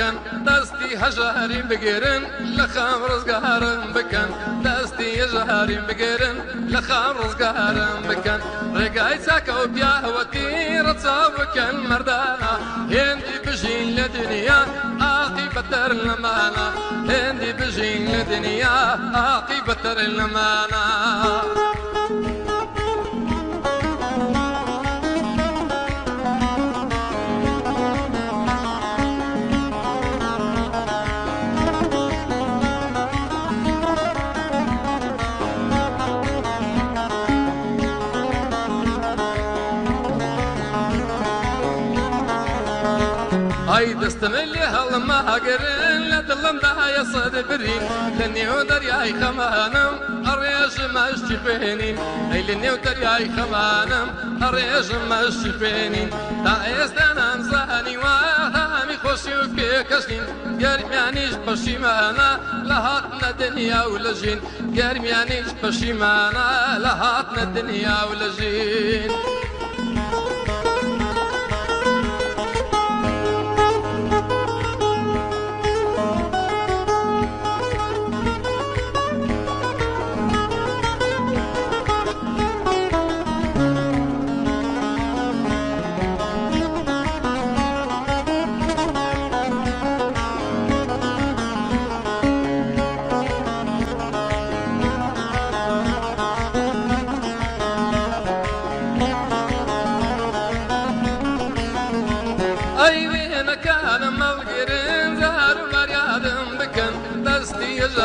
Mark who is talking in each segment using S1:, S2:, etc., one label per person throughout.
S1: بکن دستی هجاری بگیرن لخام رزگارم بکن دستی هجاری بگیرن لخام رزگارم بکن رگای ساکو بیاوتی رصا بکن مردانا هندی بجین لدنیا عاقبتر لمانا هندي بجين لدنيا عاقبة المانا هاي دستملي هالما قرن لدلم دا يصد برين لني ودر ياي خمانم الريش ماشي فينين اي لني ودر ياي خمانم الريش ماشي فينين دا استنام زاني وهامي خوشي وفي كشين قرميانيش بشيمانا لهاتنا دنيا ولجين قرميانيش بشيمانا لهاتنا دنيا ولجين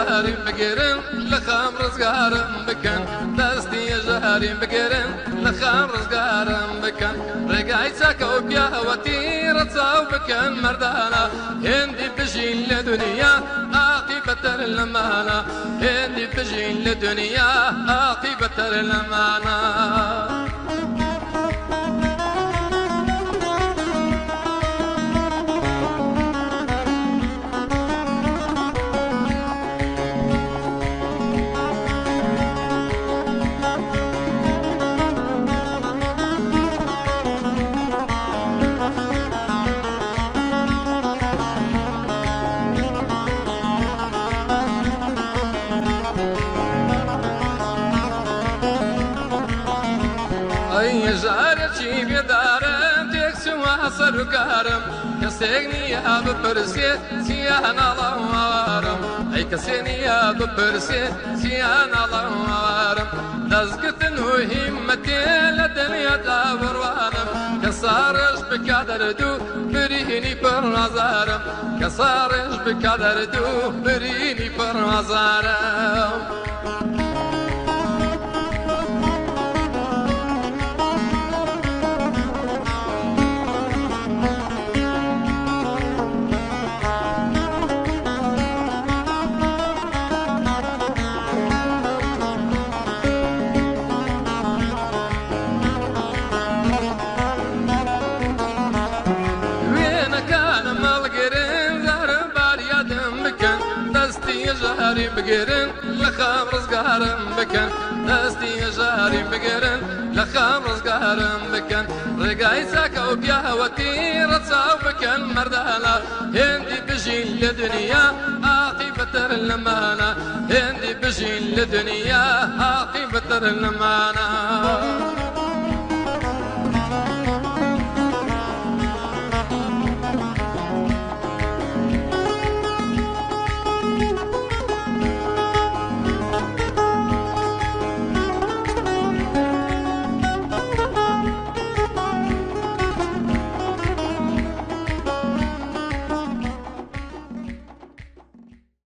S1: جاري بقرن لخام رزقارم بكن دستي جاري بقرن لخام رزقارم بكن رقاي ساكو بياوتي رتصاو بكن مردانا هندي بجين لدنيا عاقبة المانا هندي بجين لدنيا عاقبة المانا جارتي بدارم تكسو حصر وكارم كسيني يا ببرسي سيانا لوارم اي كسيني يا ببرسي سيانا لوارم دزقتن وهمتي لدنيا داوروانم كسارش بكادر دو بريني برنظارم كسارش بكادر دو بريني برنظارم جاري بقرن لخام رزقارم بكن دستي جاري بقرن لخام رزقارم بكن رقاي ساكو بياوتي رتصاو بكن مردانا هندي بجين لدنيا عاقبة المانا هندي بجين لدنيا عاقبة المانا